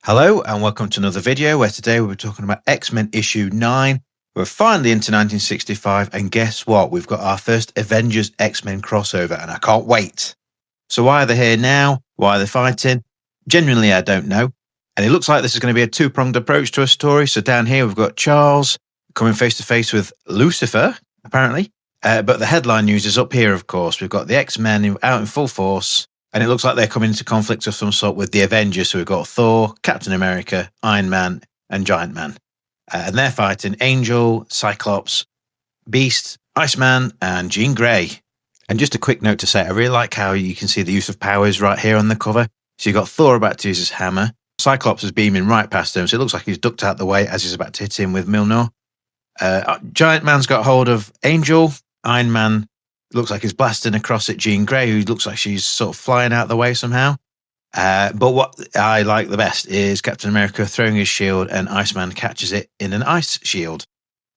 Hello and welcome to another video where today we'll be talking about X-Men issue 9. We're finally into 1965 and guess what? We've got our first Avengers X-Men crossover and I can't wait. So why are they here now? Why are they fighting? Genuinely, I don't know. And it looks like this is going to be a two-pronged approach to a story. So down here we've got Charles coming face to face with Lucifer, apparently. But the headline news is up here, of course. We've got the X-Men out in full force. And it looks like they're coming into conflict of some sort with the Avengers. So we've got Thor, Captain America, Iron Man, and Giant Man. And they're fighting Angel, Cyclops, Beast, Iceman, and Jean Grey. And just a quick note to say, I really like how you can see the use of powers right here on the cover. So you've got Thor about to use his hammer. Cyclops is beaming right past him. So it looks like he's ducked out the way as he's about to hit him with Mjolnir. Giant Man's got hold of Angel. Iron Man looks like he's blasting across at Jean Grey, who looks like she's sort of flying out the way somehow. But what I like the best is Captain America throwing his shield and Iceman catches it in an ice shield.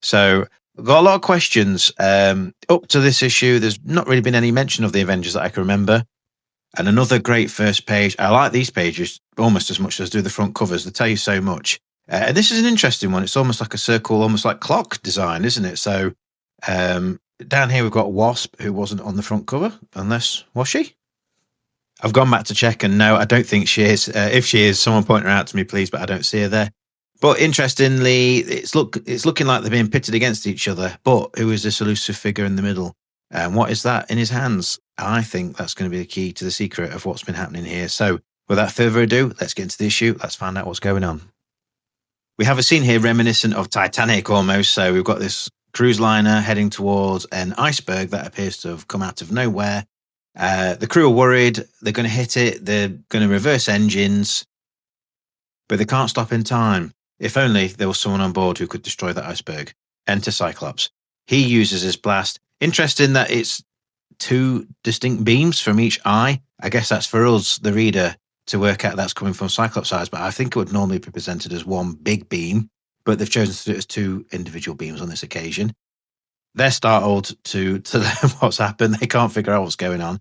So I've got a lot of questions. Up to this issue, there's not really been any mention of the Avengers that I can remember. And another great first page. I like these pages almost as much as I do the front covers. They tell you so much. And this is an interesting one. It's almost like a circle, almost like clock design, isn't it? So down here we've got Wasp, who wasn't on the front cover, unless, was she? I've gone back to check and no, I don't think she is. If she is, someone point her out to me, please, but I don't see her there. But interestingly, it's looking like they're being pitted against each other. But who is this elusive figure in the middle? And what is that in his hands? I think that's going to be the key to the secret of what's been happening here. So without further ado, let's get into the issue. Let's find out what's going on. We have a scene here reminiscent of Titanic almost. So we've got this cruise liner heading towards an iceberg that appears to have come out of nowhere. The crew are worried. They're going to hit it. They're going to reverse engines, but they can't stop in time. If only there was someone on board who could destroy that iceberg. Enter Cyclops. He uses his blast. Interesting that it's two distinct beams from each eye. I guess that's for us, the reader, to work out that's coming from Cyclops' eyes, but I think it would normally be presented as one big beam. But they've chosen to do it as two individual beams on this occasion. They're startled to learn what's happened. They can't figure out what's going on.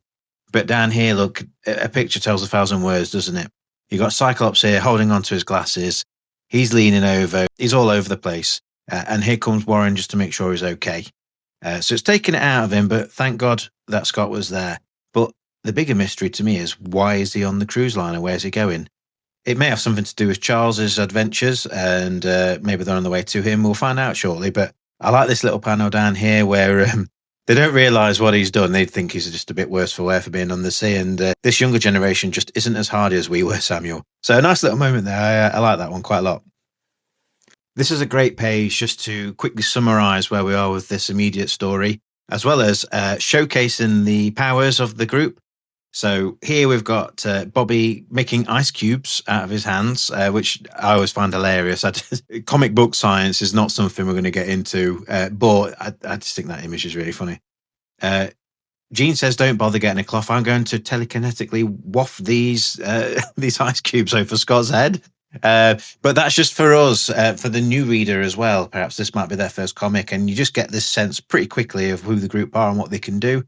But down here, look, a picture tells 1,000 words, doesn't it? You've got Cyclops here holding onto his glasses. He's leaning over. He's all over the place. And here comes Warren just to make sure he's okay. So it's taken it out of him, but thank God that Scott was there. But the bigger mystery to me is, why is he on the cruise liner? Where's he going? It may have something to do with Charles's adventures, and maybe they're on the way to him. We'll find out shortly. But I like this little panel down here where they don't realise what he's done. They think he's just a bit worse for wear for being on the sea. And this younger generation just isn't as hardy as we were, Samuel. So a nice little moment there. I like that one quite a lot. This is a great page just to quickly summarise where we are with this immediate story, as well as showcasing the powers of the group. So here we've got Bobby making ice cubes out of his hands, which I always find hilarious. Comic book science is not something we're going to get into, but I just think that image is really funny. Jean says, don't bother getting a cloth. I'm going to telekinetically waft these ice cubes over Scott's head. But that's just for us, for the new reader as well. Perhaps this might be their first comic, and you just get this sense pretty quickly of who the group are and what they can do.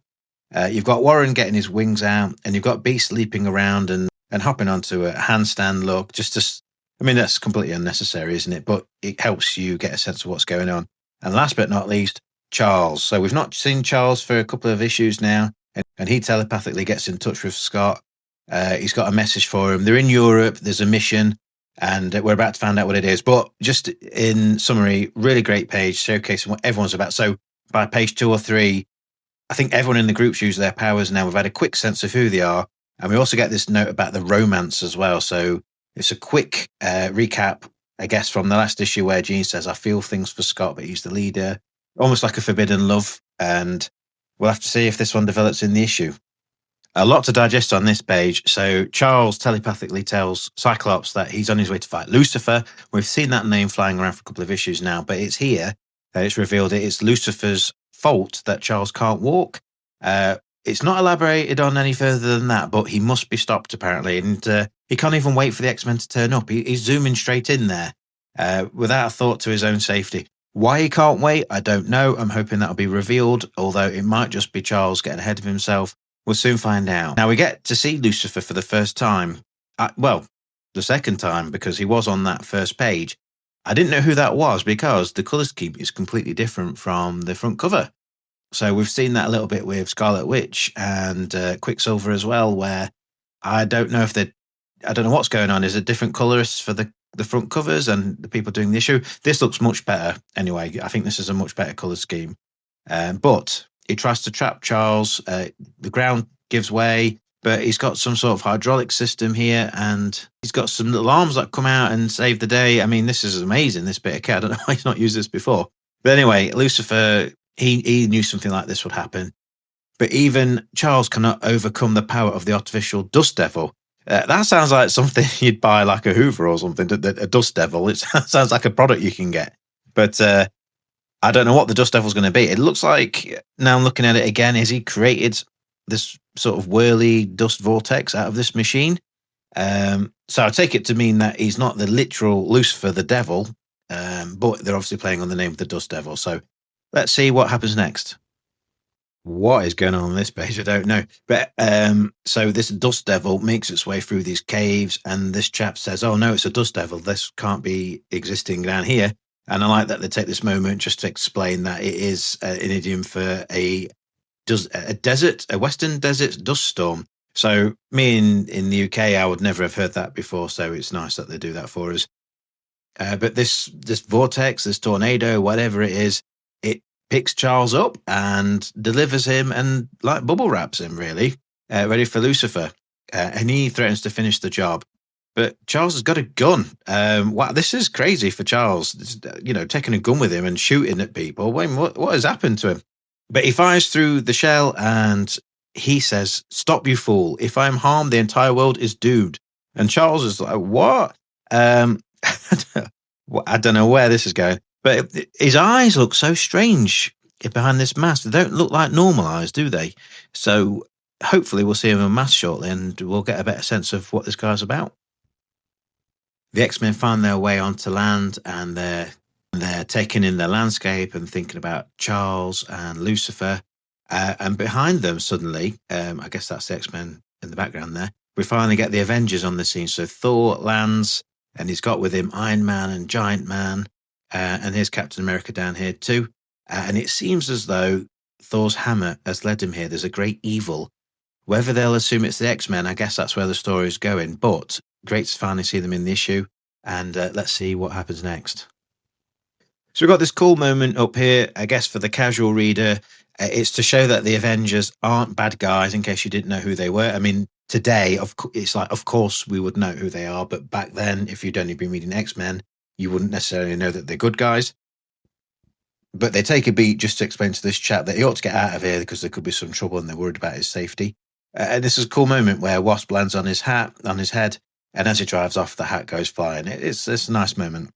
You've got Warren getting his wings out, and you've got Beast leaping around and hopping onto a handstand look. That's completely unnecessary, isn't it? But it helps you get a sense of what's going on. And last but not least, Charles. So we've not seen Charles for a couple of issues now, and he telepathically gets in touch with Scott. He's got a message for him. They're in Europe. There's a mission, and we're about to find out what it is. But just in summary, really great page showcasing what everyone's about. So by page 2 or 3, I think everyone in the group's used their powers now. We've had a quick sense of who they are. And we also get this note about the romance as well. So it's a quick recap, I guess, from the last issue where Jean says, I feel things for Scott, but he's the leader. Almost like a forbidden love. And we'll have to see if this one develops in the issue. A lot to digest on this page. So Charles telepathically tells Cyclops that he's on his way to fight Lucifer. We've seen that name flying around for a couple of issues now, but it's here that it's revealed it's Lucifer's fault that Charles can't walk. It's not elaborated on any further than that, but he must be stopped apparently, and he can't even wait for the X-Men to turn up. He's zooming straight in there without a thought to his own safety. Why he can't wait, I don't know. I'm hoping that'll be revealed, although it might just be Charles getting ahead of himself. We'll soon find out. Now we get to see Lucifer for the first time. the second time because he was on that first page. I didn't know who that was because the colour scheme is completely different from the front cover. So we've seen that a little bit with Scarlet Witch and Quicksilver as well, where I don't know what's going on. Is it different colorists for the front covers and the people doing the issue? This looks much better anyway. I think this is a much better colour scheme. But he tries to trap Charles. The ground gives way, but he's got some sort of hydraulic system here, and he's got some little arms that come out and save the day. I mean, this is amazing, this bit of kit. I don't know why he's not used this before. But anyway, Lucifer, he knew something like this would happen. But even Charles cannot overcome the power of the artificial Dust Devil. That sounds like something you'd buy like a Hoover or something, a Dust Devil. It sounds like a product you can get. But I don't know what the Dust Devil's going to be. It looks like, now I'm looking at it again, is he created this sort of whirly dust vortex out of this machine? So I take it to mean that he's not the literal Lucifer, the devil, but they're obviously playing on the name of the Dust Devil. So let's see what happens next. What is going on this page? I don't know. But so this Dust Devil makes its way through these caves, and this chap says, oh no, it's a Dust Devil. This can't be existing down here. And I like that they take this moment just to explain that it is an idiom for a western desert dust storm. So me in the UK, I would never have heard that before. So it's nice that they do that for us. But this vortex, this tornado, whatever it is, it picks Charles up and delivers him and like bubble wraps him, really, ready for Lucifer. And he threatens to finish the job. But Charles has got a gun. Wow, this is crazy for Charles. Taking a gun with him and shooting at people. Wait, what has happened to him? But he fires through the shell and he says, "Stop, you fool. If I am harmed, the entire world is doomed." And Charles is like, what? I don't know where this is going. But his eyes look so strange behind this mask. They don't look like normal eyes, do they? So hopefully we'll see him in mask shortly and we'll get a better sense of what this guy's about. The X-Men find their way onto land and they're taking in the landscape and thinking about Charles and Lucifer. And behind them, suddenly, I guess that's the X-Men in the background there, we finally get the Avengers on the scene. So Thor lands and he's got with him Iron Man and Giant Man. And here's Captain America down here too. And it seems as though Thor's hammer has led him here. There's a great evil. Whether they'll assume it's the X-Men, I guess that's where the story is going. But great to finally see them in the issue. And let's see what happens next. So we've got this cool moment up here, I guess, for the casual reader. It's to show that the Avengers aren't bad guys, in case you didn't know who they were. I mean, today, it's like, of course, we would know who they are. But back then, if you'd only been reading X-Men, you wouldn't necessarily know that they're good guys. But they take a beat just to explain to this chap that he ought to get out of here because there could be some trouble and they're worried about his safety. And this is a cool moment where Wasp lands on his head, and as he drives off, the hat goes flying. It's a nice moment.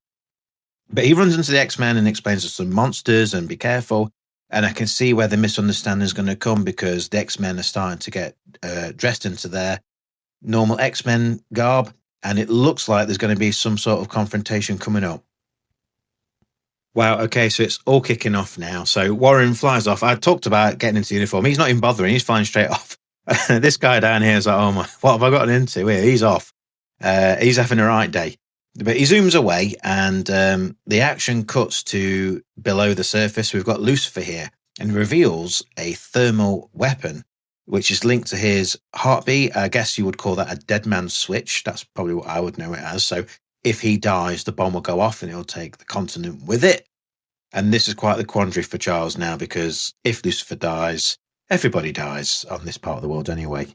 But he runs into the X-Men and explains there's some monsters and be careful. And I can see where the misunderstanding is going to come because the X-Men are starting to get dressed into their normal X-Men garb. And it looks like there's going to be some sort of confrontation coming up. Wow, okay, so it's all kicking off now. So Warren flies off. I talked about getting into the uniform. He's not even bothering. He's flying straight off. This guy down here is like, oh my, what have I gotten into here? He's off. He's having a right day. But he zooms away and the action cuts to below the surface. We've got Lucifer here and reveals a thermal weapon, which is linked to his heartbeat. I guess you would call that a Deadman switch. That's probably what I would know it as. So if he dies, the bomb will go off and it'll take the continent with it. And this is quite the quandary for Charles now, because if Lucifer dies, everybody dies on this part of the world anyway.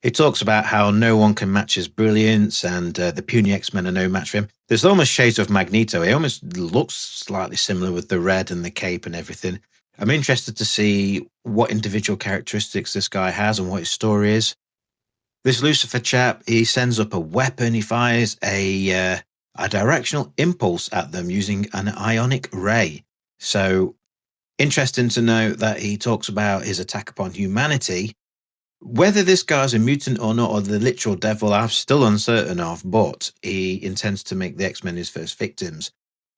He talks about how no one can match his brilliance and the puny X-Men are no match for him. There's almost shades of Magneto. He almost looks slightly similar with the red and the cape and everything. I'm interested to see what individual characteristics this guy has and what his story is. This Lucifer chap, he sends up a weapon. He fires a directional impulse at them using an ionic ray. So interesting to know that he talks about his attack upon humanity. Whether this guy's a mutant or not, or the literal devil, I'm still uncertain of, but he intends to make the X-Men his first victims.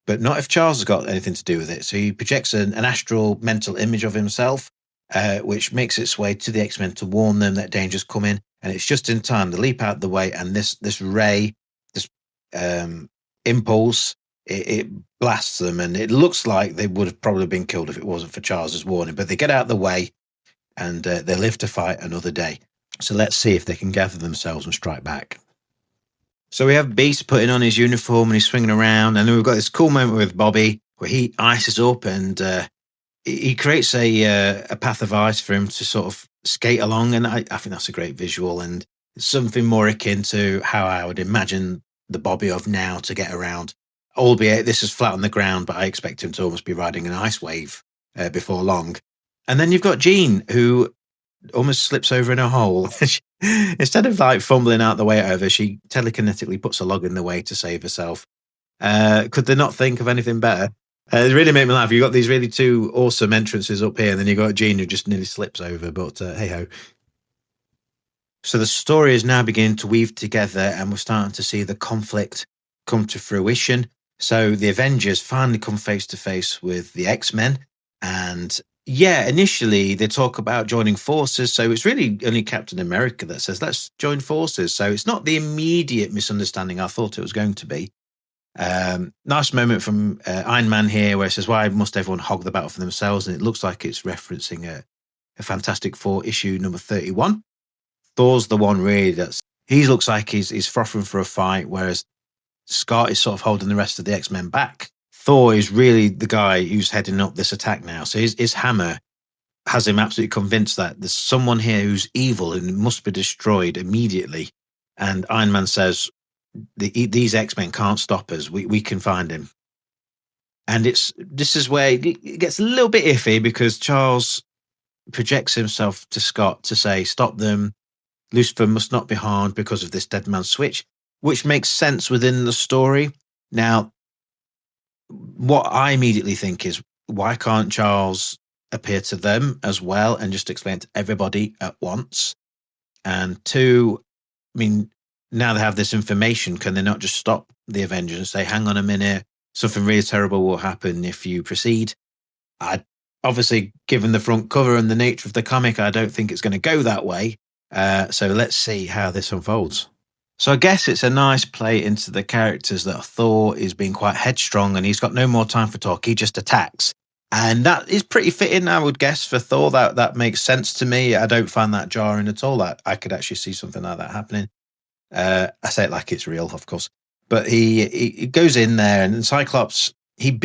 But not if Charles has got anything to do with it. So he projects an astral mental image of himself, which makes its way to the X-Men to warn them that danger's coming. And it's just in time to leap out the way, and this ray, this impulse, it blasts them, and it looks like they would have probably been killed if it wasn't for Charles's warning. But they get out of the way, and they live to fight another day. So let's see if they can gather themselves and strike back. So we have Beast putting on his uniform and he's swinging around, and then we've got this cool moment with Bobby where he ices up and he creates a path of ice for him to sort of skate along, and I think that's a great visual, and it's something more akin to how I would imagine the Bobby of now to get around, albeit this is flat on the ground, but I expect him to almost be riding an ice wave before long. And then you've got Jean, who almost slips over in a hole. Instead of like fumbling out the way over, she telekinetically puts a log in the way to save herself. Could they not think of anything better? It really made me laugh. You got these really two awesome entrances up here, and then you got Jean who just nearly slips over, but hey ho. So the story is now beginning to weave together, and we're starting to see the conflict come to fruition. So the Avengers finally come face to face with the X-Men, and yeah, initially they talk about joining forces. So it's really only Captain America that says, let's join forces. So it's not the immediate misunderstanding I thought it was going to be. Nice moment from Iron Man here where it says, why must everyone hog the battle for themselves? And it looks like it's referencing a Fantastic Four issue number 31. Thor's the one really he looks like he's frothing for a fight, whereas Scott is sort of holding the rest of the X-Men back. Thor is really the guy who's heading up this attack now. So his hammer has him absolutely convinced that there's someone here who's evil and must be destroyed immediately. And Iron Man says, these X-Men can't stop us. We can find him. And this is where it gets a little bit iffy, because Charles projects himself to Scott to say, stop them. Lucifer must not be harmed because of this Deadman switch, which makes sense within the story. Now, what I immediately think is, why can't Charles appear to them as well and just explain to everybody at once? And two, I mean, now they have this information, can they not just stop the Avengers and say, hang on a minute, something really terrible will happen if you proceed? Obviously, given the front cover and the nature of the comic, I don't think it's going to go that way. So let's see how this unfolds. So I guess it's a nice play into the characters that Thor is being quite headstrong and he's got no more time for talk. He just attacks. And that is pretty fitting, I would guess, for Thor. That makes sense to me. I don't find that jarring at all. I could actually see something like that happening. I say it like it's real, of course. But he goes in there, and Cyclops, he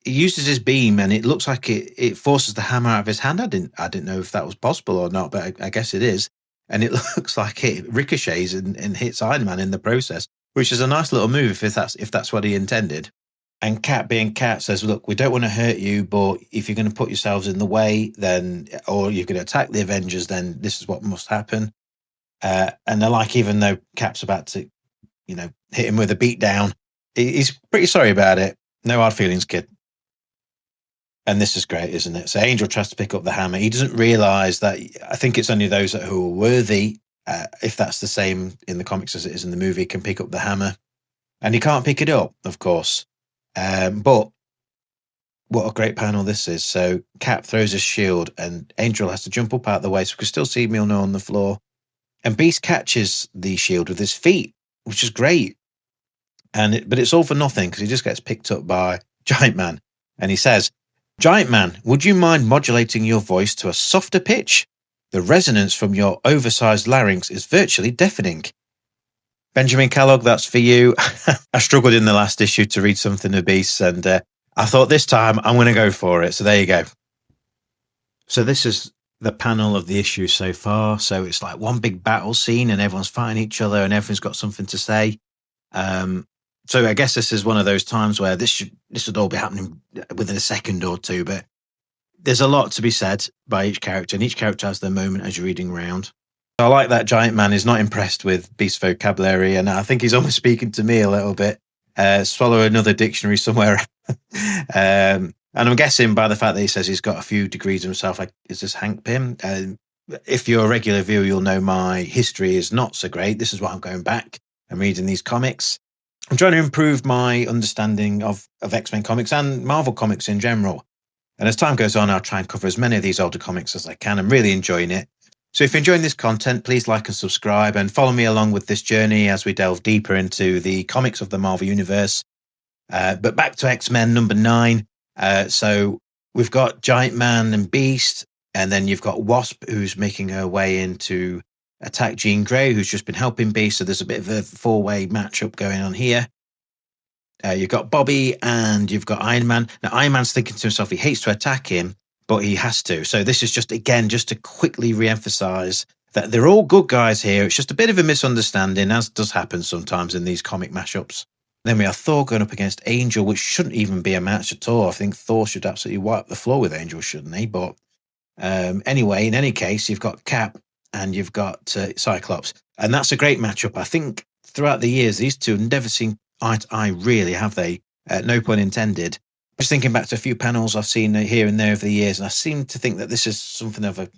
uses his beam, and it looks like it forces the hammer out of his hand. I didn't know if that was possible or not, but I guess it is. And it looks like it ricochets and hits Iron Man in the process, which is a nice little move if that's what he intended. And Cat, being Cat, says, look, we don't want to hurt you, but if you're going to put yourselves in the way, then, or you're going to attack the Avengers, then this is what must happen. And they're like, even though Cap's about to, hit him with a beat down, he's pretty sorry about it. No hard feelings, kid. And this is great, isn't it? So Angel tries to pick up the hammer. He doesn't realize that, I think it's only those who are worthy, if that's the same in the comics as it is in the movie, can pick up the hammer. And he can't pick it up, of course. But what a great panel this is. So Cap throws his shield and Angel has to jump up out of the way so we can still see Mjolnir on the floor. And Beast catches the shield with his feet, which is great. But it's all for nothing, because he just gets picked up by Giant Man. And he says, Giant Man, would you mind modulating your voice to a softer pitch? The resonance from your oversized larynx is virtually deafening. Benjamin Kellogg, that's for you. I struggled in the last issue to read something of Beast, and I thought this time I'm going to go for it. So there you go. So this is the panel of the issue so far. So it's like one big battle scene and everyone's fighting each other and everyone's got something to say. So I guess this is one of those times where this should all be happening within a second or two, but there's a lot to be said by each character, and each character has their moment as you're reading around. I like that Giant Man is not impressed with Beast's vocabulary, and I think he's almost speaking to me a little bit. Swallow another dictionary somewhere. And I'm guessing by the fact that he says he's got a few degrees himself, like, is this Hank Pym? If you're a regular viewer, you'll know my history is not so great. This is why I'm going back and reading these comics. I'm trying to improve my understanding of X-Men comics and Marvel comics in general. And as time goes on, I'll try and cover as many of these older comics as I can. I'm really enjoying it. So if you're enjoying this content, please like and subscribe and follow me along with this journey as we delve deeper into the comics of the Marvel Universe. But back to X-Men number 9. So we've got Giant Man and Beast, and then you've got Wasp, who's making her way in to attack Jean Grey, who's just been helping Beast. So there's a bit of a four-way matchup going on here. You've got Bobby and you've got Iron Man. Now, Iron Man's thinking to himself he hates to attack him, but he has to. So this is just, again, just to quickly re-emphasize that they're all good guys here. It's just a bit of a misunderstanding, as does happen sometimes in these comic mashups. Then we have Thor going up against Angel, which shouldn't even be a match at all. I think Thor should absolutely wipe the floor with Angel, shouldn't he? But anyway, in any case, you've got Cap and you've got Cyclops. And that's a great matchup. I think throughout the years, these two have never seen eye to eye, really, have they? No pun intended. Just thinking back to a few panels I've seen here and there over the years, and I seem to think that this is something of a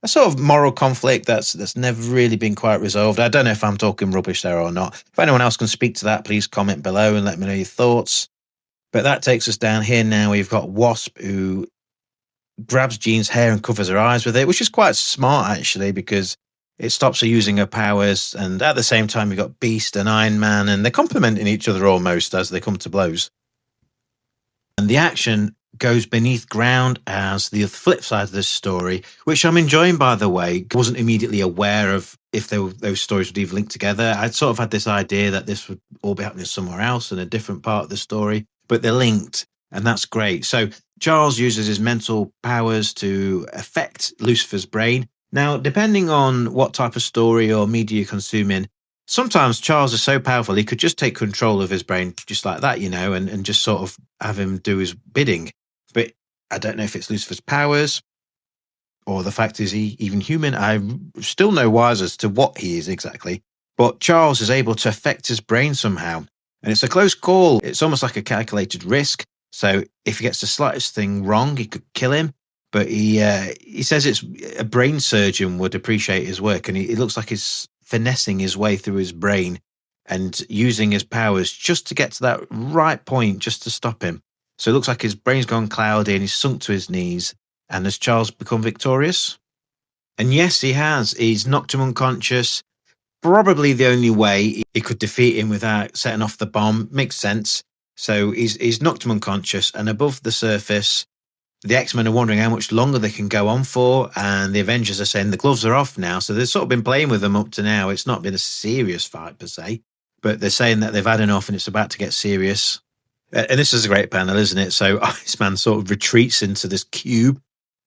sort of moral conflict that's never really been quite resolved. I don't know if I'm talking rubbish there or not. If anyone else can speak to that, please comment below and let me know your thoughts. But that takes us down here now. We've got Wasp, who grabs Jean's hair and covers her eyes with it, which is quite smart, actually, because it stops her using her powers. And at the same time, you've got Beast and Iron Man, and they're complementing each other almost as they come to blows. And the action goes beneath ground as the flip side of this story, which I'm enjoying, by the way. I wasn't immediately aware of if those stories would even link together. I'd sort of had this idea that this would all be happening somewhere else in a different part of the story, but they're linked, and that's great. So Charles uses his mental powers to affect Lucifer's brain. Now, depending on what type of story or media you're consuming, sometimes Charles is so powerful he could just take control of his brain just like that, and just sort of have him do his bidding. But I don't know if it's Lucifer's powers or the fact is he even human. I'm still no wiser as to what he is exactly. But Charles is able to affect his brain somehow. And it's a close call. It's almost like a calculated risk. So if he gets the slightest thing wrong, he could kill him. But he says it's a brain surgeon would appreciate his work. And it looks like he's finessing his way through his brain and using his powers just to get to that right point, just to stop him. So it looks like his brain's gone cloudy and he's sunk to his knees. And has Charles become victorious? And yes, he has. He's knocked him unconscious. Probably the only way he could defeat him without setting off the bomb. Makes sense. So he's knocked him unconscious. And above the surface, the X-Men are wondering how much longer they can go on for. And the Avengers are saying the gloves are off now. So they've sort of been playing with them up to now. It's not been a serious fight per se. But they're saying that they've had enough and it's about to get serious. And this is a great panel, isn't it? So Iceman sort of retreats into this cube.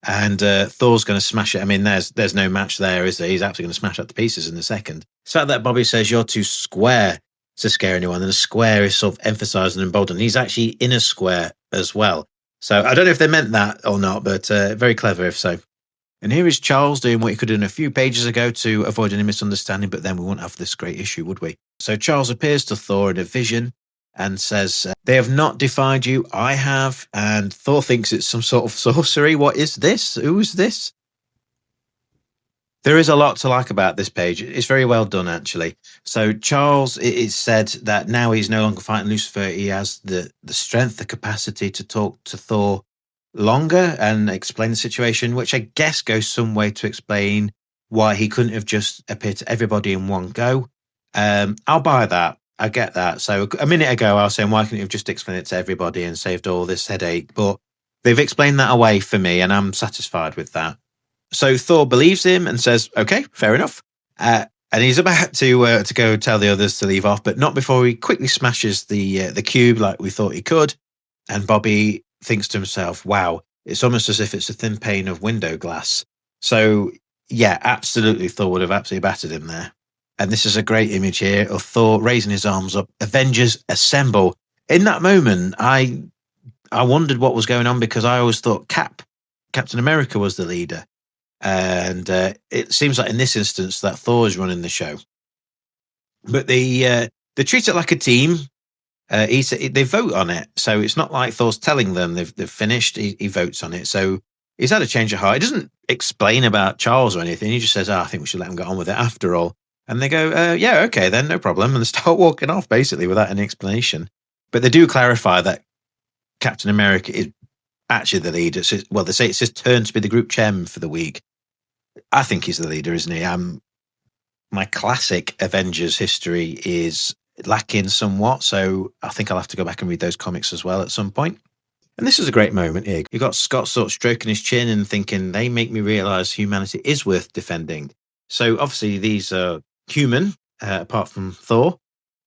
And Thor's going to smash it. I mean, there's no match there, is there? He's absolutely going to smash that to pieces in a second. The fact that Bobby says you're too square to scare anyone, and a square is sort of emphasized and emboldened. He's actually in a square as well. So I don't know if they meant that or not, but very clever if so. And here is Charles doing what he could have done a few pages ago to avoid any misunderstanding, but then we wouldn't have this great issue, would we? So Charles appears to Thor in a vision and says, they have not defied you, I have. And Thor thinks it's some sort of sorcery. What is this? Who is this? There is a lot to like about this page. It's very well done, actually. So Charles, it is said that now he's no longer fighting Lucifer. He has the strength, the capacity to talk to Thor longer and explain the situation, which I guess goes some way to explain why he couldn't have just appeared to everybody in one go. I'll buy that. I get that. So a minute ago, I was saying, why couldn't you have just explained it to everybody and saved all this headache? But they've explained that away for me, and I'm satisfied with that. So Thor believes him and says, okay, fair enough. And he's about to go tell the others to leave off, but not before he quickly smashes the cube like we thought he could. And Bobby thinks to himself, wow, it's almost as if it's a thin pane of window glass. So yeah, absolutely, Thor would have absolutely battered him there. And this is a great image here of Thor raising his arms up. Avengers assemble. In that moment, I wondered what was going on because I always thought Captain America was the leader. And it seems like in this instance that Thor is running the show. But they treat it like a team. They vote on it. So it's not like Thor's telling them they've finished. He votes on it. So he's had a change of heart. He doesn't explain about Charles or anything. He just says, I think we should let him get on with it after all. And they go, yeah, okay, then no problem. And they start walking off basically without any explanation. But they do clarify that Captain America is actually the leader. Well, they say it's his turn to be the group chairman for the week. I think he's the leader, isn't he? My classic Avengers history is lacking somewhat, so I think I'll have to go back and read those comics as well at some point. And this is a great moment here. You got Scott sort of stroking his chin and thinking, they make me realize humanity is worth defending. So obviously these are human, apart from Thor,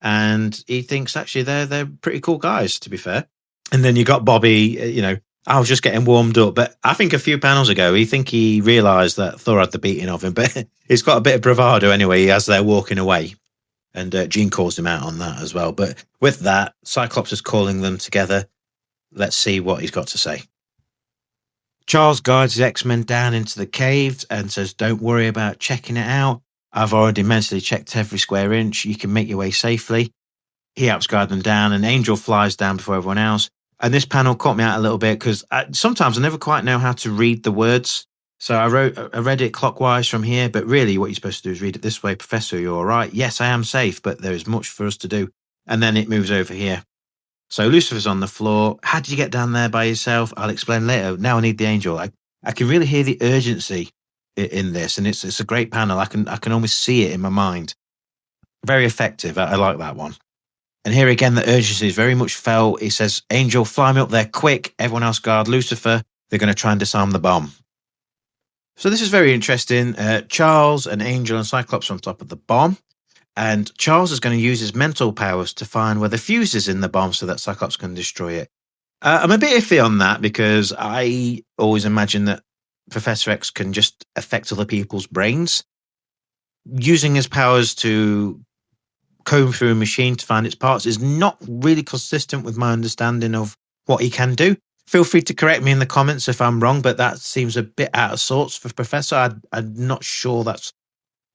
and he thinks actually they're pretty cool guys, to be fair. And then you got Bobby, I was just getting warmed up, but I think a few panels ago, he realised that Thor had the beating of him, but he's got a bit of bravado anyway as they're walking away. And Jean calls him out on that as well. But with that, Cyclops is calling them together. Let's see what he's got to say. Charles guides his X-Men down into the caves and says, don't worry about checking it out. I've already mentally checked every square inch. You can make your way safely. He helps guide them down, and Angel flies down before everyone else. And this panel caught me out a little bit because sometimes I never quite know how to read the words. So I read it clockwise from here, but really what you're supposed to do is read it this way. Professor, you're all right. Yes, I am safe, but there is much for us to do. And then it moves over here. So Lucifer's on the floor. How did you get down there by yourself? I'll explain later. Now I need the angel. I can really hear the urgency in this, and it's a great panel. I can almost see it in my mind. Very effective. I like that one. And here again, the urgency is very much felt. He says, Angel, fly me up there quick. Everyone else guard Lucifer. They're going to try and disarm the bomb. So this is very interesting. Charles and Angel and Cyclops are on top of the bomb. And Charles is going to use his mental powers to find where the fuse is in the bomb so that Cyclops can destroy it. I'm a bit iffy on that because I always imagine that Professor X can just affect other people's brains. Using his powers to comb through a machine to find its parts is not really consistent with my understanding of what he can do. Feel free to correct me in the comments if I'm wrong, but that seems a bit out of sorts for Professor. I'm not sure that's...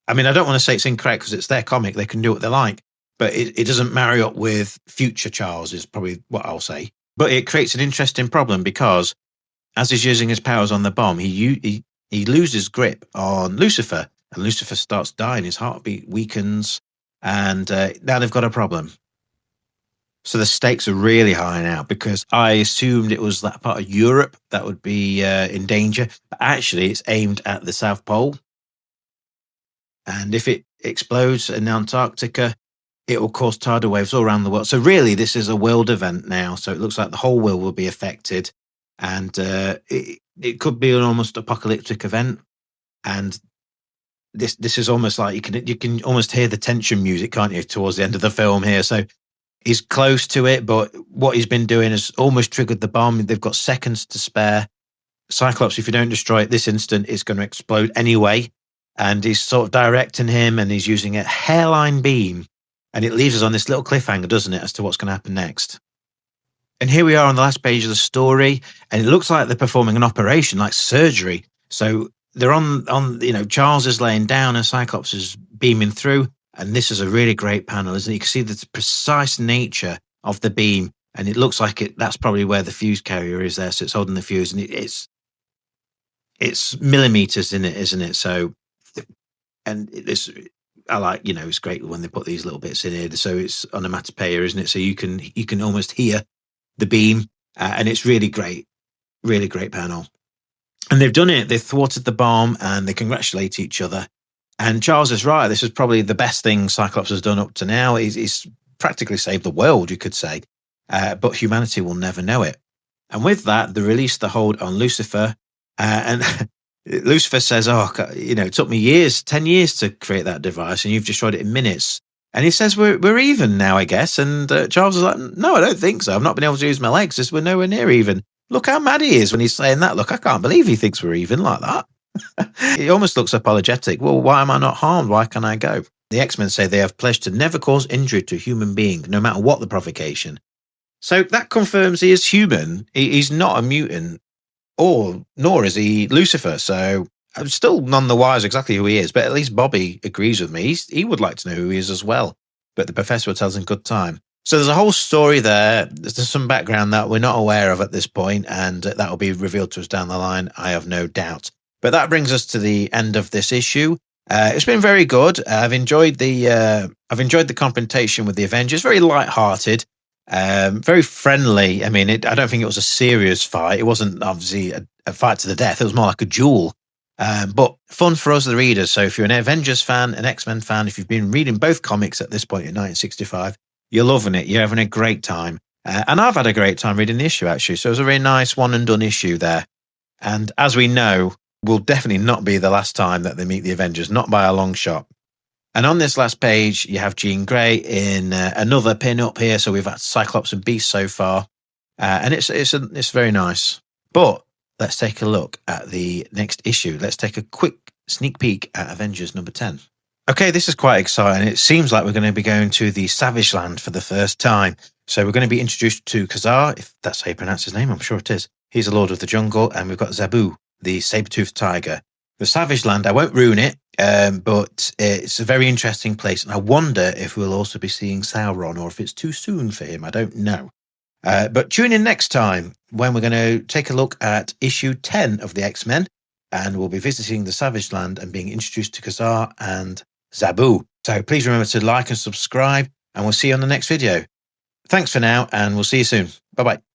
I mean, I don't want to say it's incorrect because it's their comic. They can do what they like, but it doesn't marry up with future Charles is probably what I'll say. But it creates an interesting problem because as he's using his powers on the bomb, he loses grip on Lucifer, and Lucifer starts dying. His heartbeat weakens. And now they've got a problem. So the stakes are really high now because I assumed it was that part of Europe that would be in danger. But actually, it's aimed at the South Pole. And if it explodes in Antarctica, it will cause tidal waves all around the world. So really, this is a world event now. So it looks like the whole world will be affected. And it could be an almost apocalyptic event. And this is almost like you can almost hear the tension music, can't you, towards the end of the film here. So he's close to it, but what he's been doing has almost triggered the bomb. They've got seconds to spare. Cyclops, if you don't destroy it this instant, is going to explode anyway. And he's sort of directing him, and he's using a hairline beam. And it leaves us on this little cliffhanger, doesn't it, as to what's going to happen next. And here we are on the last page of the story, and it looks like they're performing an operation, like surgery. So they're on, Charles is laying down and Cyclops is beaming through. And this is a really great panel, isn't it? You can see the precise nature of the beam. And it looks like that's probably where the fuse carrier is there. So it's holding the fuse, and it's millimeters in it, isn't it? So, and I like, it's great when they put these little bits in here. So it's onomatopoeia, isn't it? So you can almost hear the beam, and it's really great panel. And they've done it. They've thwarted the bomb, and they congratulate each other. And Charles is right. This is probably the best thing Cyclops has done up to now. He's practically saved the world, you could say. But humanity will never know it. And with that, they release the hold on Lucifer. And Lucifer says, it took me 10 years to create that device, and you've destroyed it in minutes. And he says, we're even now, I guess. And Charles is like, no, I don't think so. I've not been able to use my legs. We're nowhere near even. Look how mad he is when he's saying that. Look, I can't believe he thinks we're even like that. He almost looks apologetic. Well, why am I not harmed? Why can I go? The X-Men say they have pledged to never cause injury to a human being, no matter what the provocation. So that confirms he is human. He's not a mutant, nor is he Lucifer. So I'm still none the wiser exactly who he is, but at least Bobby agrees with me. He would like to know who he is as well. But the Professor tells him good time. So there's a whole story there. There's some background that we're not aware of at this point, and that will be revealed to us down the line, I have no doubt. But that brings us to the end of this issue. It's been very good. I've enjoyed the confrontation with the Avengers. Very light-hearted, very friendly. I mean, I don't think it was a serious fight. It wasn't obviously a fight to the death. It was more like a duel. But fun for us, the readers. So if you're an Avengers fan, an X-Men fan, if you've been reading both comics at this point in 1965, you're loving it. You're having a great time. And I've had a great time reading the issue, actually. So it was a really nice one and done issue there. And as we know, will definitely not be the last time that they meet the Avengers, not by a long shot. And on this last page, you have Jean Grey in another pin-up here. So we've had Cyclops and Beast so far. And it's very nice. But let's take a look at the next issue. Let's take a quick sneak peek at Avengers number 10. Okay, this is quite exciting. It seems like we're going to be going to the Savage Land for the first time. So we're going to be introduced to Khazar, if that's how you pronounce his name, I'm sure it is. He's a Lord of the Jungle, and we've got Zabu, the saber-toothed tiger. The Savage Land, I won't ruin it, but it's a very interesting place, and I wonder if we'll also be seeing Sauron, or if it's too soon for him. I don't know. But tune in next time when we're going to take a look at issue 10 of the X-Men, and we'll be visiting the Savage Land and being introduced to Khazar and Zabu. So please remember to like and subscribe, and we'll see you on the next video. Thanks for now, and we'll see you soon. Bye-bye.